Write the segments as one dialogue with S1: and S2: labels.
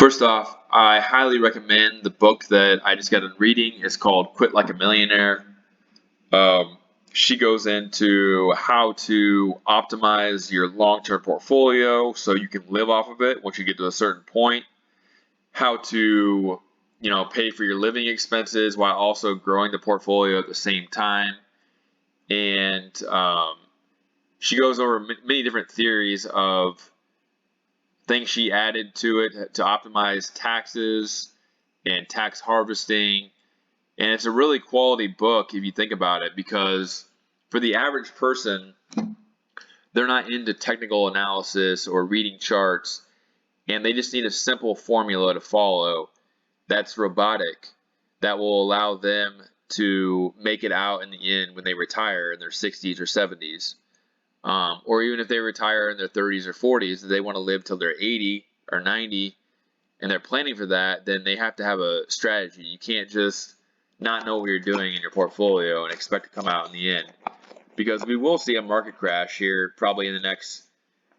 S1: First off, I highly recommend the book that I just got done reading. It's called Quit Like a Millionaire. Um, she goes into how to optimize your long-term portfolio so you can live off of it once you get to a certain point. How to, pay for your living expenses while also growing the portfolio at the same time. And she goes over many different theories of things she added to it to optimize taxes and tax harvesting. And it's a really quality book if you think about it, because for the average person, they're not into technical analysis or reading charts, and they just need a simple formula to follow that's robotic, that will allow them to make it out in the end when they retire in their 60s or 70s. Or even if they retire in their 30s or 40s, they want to live till they're 80 or 90 and they're planning for that, then they have to have a strategy. You can't just not know what you're doing in your portfolio and expect to come out in the end, because we will see a market crash here probably in the next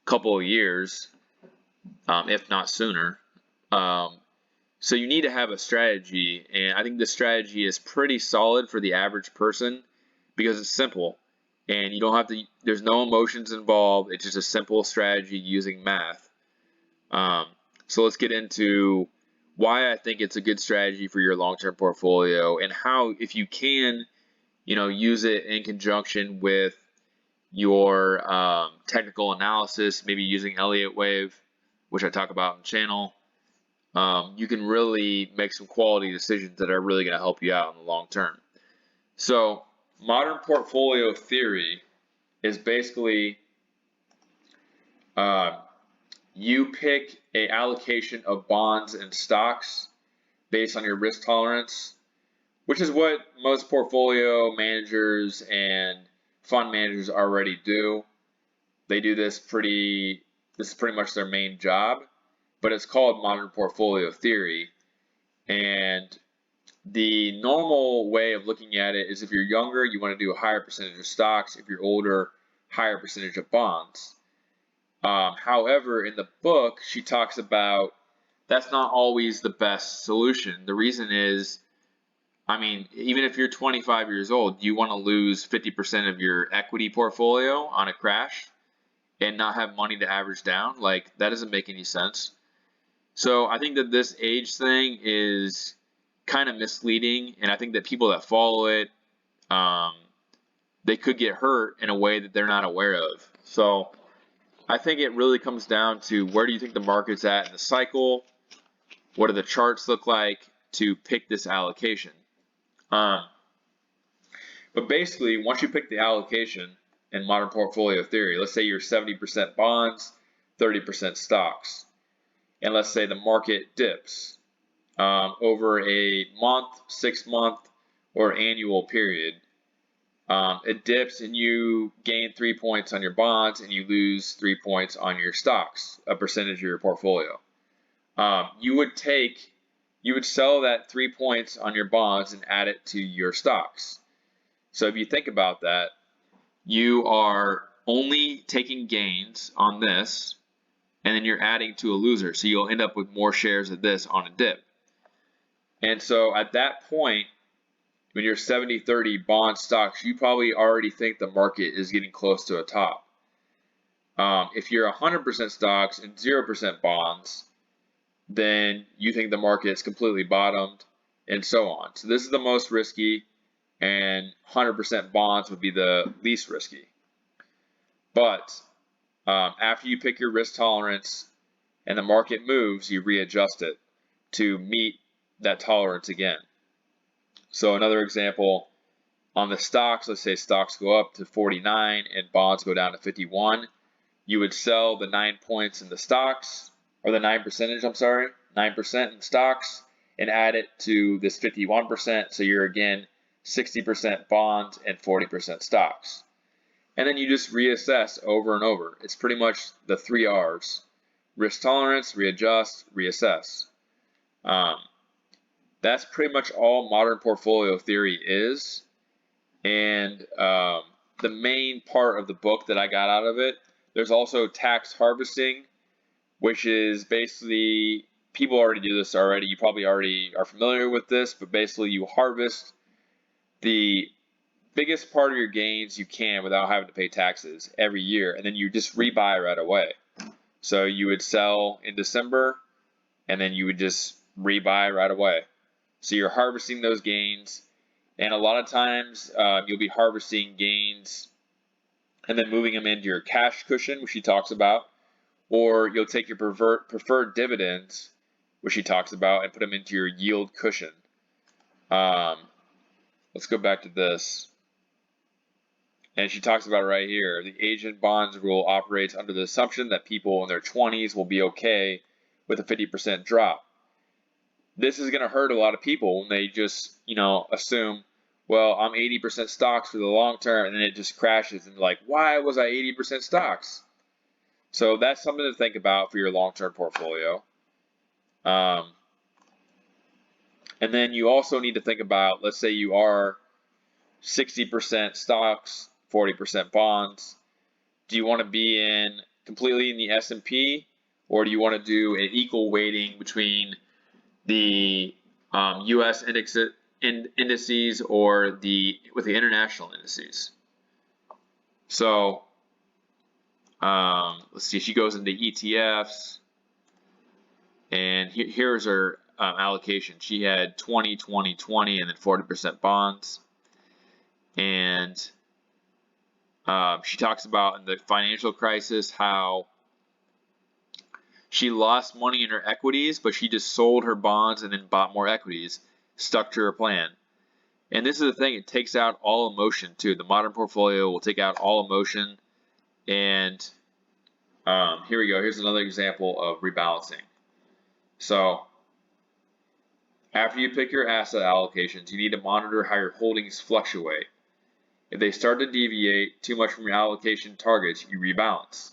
S1: couple of years, if not sooner. So you need to have a strategy, and I think the strategy is pretty solid for the average person because it's simple. And you don't have to, there's no emotions involved. It's just a simple strategy using math. So let's get into why I think it's a good strategy for your long-term portfolio, and how, if you can, use it in conjunction with your technical analysis, maybe using Elliott wave, which I talk about on the channel. You can really make some quality decisions that are really going to help you out in the long term. So modern portfolio theory is basically you pick a allocation of bonds and stocks based on your risk tolerance, which is what most portfolio managers and fund managers already do. They do this this is pretty much their main job, but it's called modern portfolio theory. And the normal way of looking at it is, if you're younger, you want to do a higher percentage of stocks. If you're older, higher percentage of bonds. However, in the book, she talks about that's not always the best solution. The reason is, even if you're 25 years old, you want to lose 50% of your equity portfolio on a crash and not have money to average down? Like, that doesn't make any sense. So I think that this age thing is kind of misleading, and I think that people that follow it, they could get hurt in a way that they're not aware of. So I think it really comes down to, where do you think the market's at in the cycle? What do the charts look like to pick this allocation? But basically, once you pick the allocation in modern portfolio theory, let's say you're 70% bonds, 30% stocks, and let's say the market dips over a month, 6-month, or annual period. It dips and you gain 3 points on your bonds and you lose 3 points on your stocks, a percentage of your portfolio. You would sell that 3 points on your bonds and add it to your stocks. So if you think about that, you are only taking gains on this, and then you're adding to a loser. So you'll end up with more shares of this on a dip. And so at that point, when you're 70-30 bond stocks, you probably already think the market is getting close to a top. If you're 100% stocks and 0% bonds, then you think the market is completely bottomed, and so on. So this is the most risky, and 100% bonds would be the least risky. But after you pick your risk tolerance and the market moves, you readjust it to meet that tolerance again. So another example, on the stocks, let's say stocks go up to 49 and bonds go down to 51. You would sell the 9 points in the stocks, or the 9%, I'm sorry, 9% in stocks, and add it to this 51%. So you're again 60% bonds and 40% stocks. And then you just reassess over and over. It's pretty much the 3 R's: risk tolerance, readjust, reassess. That's pretty much all modern portfolio theory is. And the main part of the book that I got out of it, there's also tax harvesting, which is basically people already do this already. You probably already are familiar with this, but basically you harvest the biggest part of your gains you can without having to pay taxes every year, and then you just rebuy right away. So you would sell in December, and then you would just rebuy right away. So you're harvesting those gains, and a lot of times you'll be harvesting gains and then moving them into your cash cushion, which he talks about, or you'll take your preferred dividends, which he talks about, and put them into your yield cushion. Let's go back to this. And she talks about it right here. The agent bonds rule operates under the assumption that people in their 20s will be okay with a 50% drop. This is going to hurt a lot of people when they just, assume, well, I'm 80% stocks for the long term, and then it just crashes, and like, why was I 80% stocks? So that's something to think about for your long-term portfolio. And then you also need to think about, let's say you are 60% stocks, 40% bonds. Do you want to be completely in the S&P, or do you want to do an equal weighting between the U.S. indices or with the international indices? So let's see. She goes into ETFs, and here's her allocation. She had 20, 20, 20, and then 40% bonds. And she talks about in the financial crisis how she lost money in her equities, but she just sold her bonds and then bought more equities, stuck to her plan. And this is the thing, it takes out all emotion too. The modern portfolio will take out all emotion. And here we go. Here's another example of rebalancing. So after you pick your asset allocations, you need to monitor how your holdings fluctuate. If they start to deviate too much from your allocation targets, you rebalance.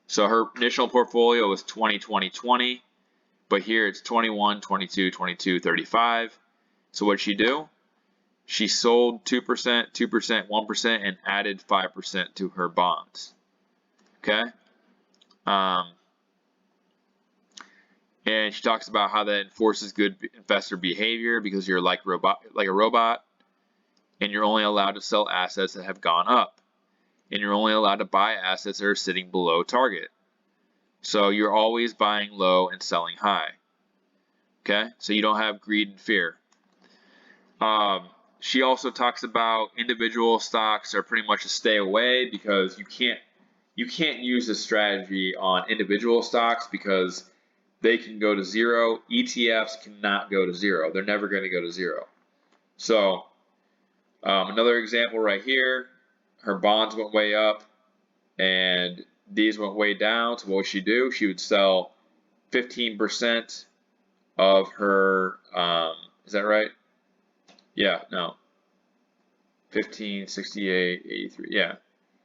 S1: So her initial portfolio was 20, 20, 20, but here it's 21, 22, 22, 35. So what'd she do? She sold 2%, 2%, 1%, and added 5% to her bonds. Okay? And she talks about how that enforces good investor behavior because you're like a robot, and you're only allowed to sell assets that have gone up, and you're only allowed to buy assets that are sitting below target. So you're always buying low and selling high. Okay, so you don't have greed and fear. She also talks about individual stocks are pretty much a stay away because you can't use this strategy on individual stocks because they can go to zero. ETFs cannot go to zero. They're never going to go to zero. So another example right here, her bonds went way up and these went way down. So what would she do? She would sell 15% of her, is that right? Yeah, no. 15, 68, 83, yeah.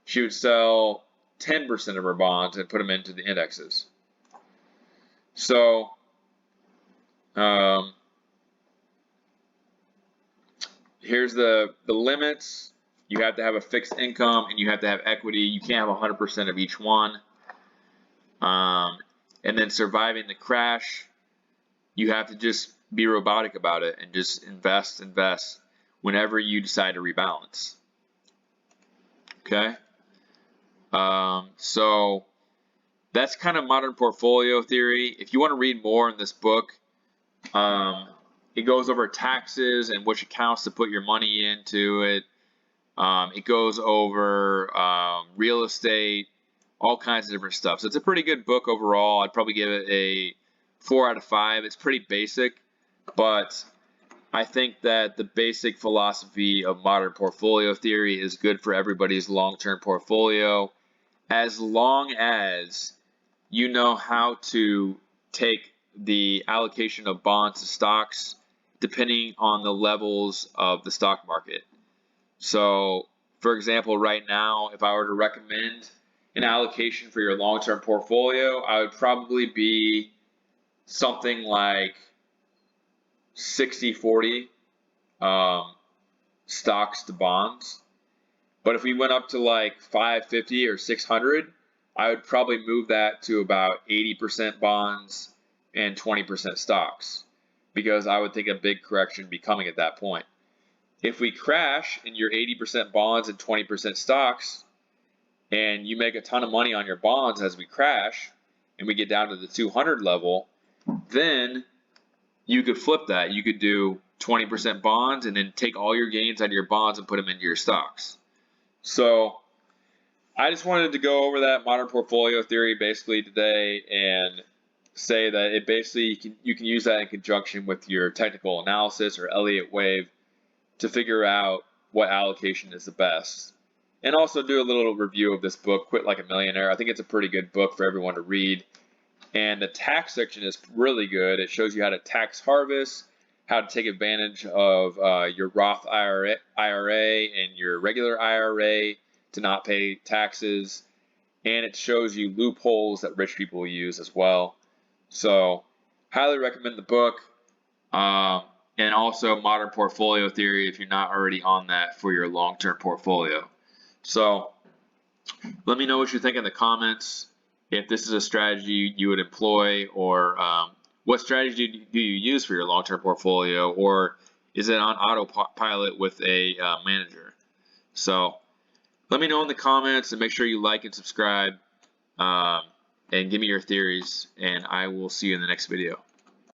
S1: She would sell 10% of her bonds and put them into the indexes. So, here's the limits. You have to have a fixed income and you have to have equity. You can't have 100% of each one. And then surviving the crash, you have to just be robotic about it and just invest whenever you decide to rebalance. Okay? So that's kind of modern portfolio theory. If you want to read more in this book, it goes over taxes and which accounts to put your money into it. It goes over real estate, all kinds of different stuff. So it's a pretty good book overall. I'd probably give it a 4 out of 5. It's pretty basic, but I think that the basic philosophy of modern portfolio theory is good for everybody's long-term portfolio, as long as you know how to take the allocation of bonds to stocks depending on the levels of the stock market. So, for example, right now, if I were to recommend an allocation for your long-term portfolio, I would probably be something like 60-40 stocks to bonds. But if we went up to like 550 or 600, I would probably move that to about 80% bonds, and 20% stocks, because I would think a big correction would be coming at that point. If we crash and you're 80% bonds and 20% stocks, and you make a ton of money on your bonds as we crash, and we get down to the 200 level, then you could flip that. You could do 20% bonds and then take all your gains out of your bonds and put them into your stocks. So I just wanted to go over that modern portfolio theory basically today and say that it basically you can use that in conjunction with your technical analysis or Elliott wave to figure out what allocation is the best. And also do a little review of this book, Quit Like a Millionaire. I think it's a pretty good book for everyone to read. And the tax section is really good. It shows you how to tax harvest, how to take advantage of your Roth IRA and your regular IRA to not pay taxes. And it shows you loopholes that rich people use as well. So, highly recommend the book. And also Modern Portfolio Theory if you're not already on that for your long-term portfolio. So, let me know what you think in the comments. If this is a strategy you would employ, or what strategy do you use for your long-term portfolio, or is it on autopilot with a manager? So let me know in the comments, and make sure you like and subscribe, and give me your theories, and I will see you in the next video.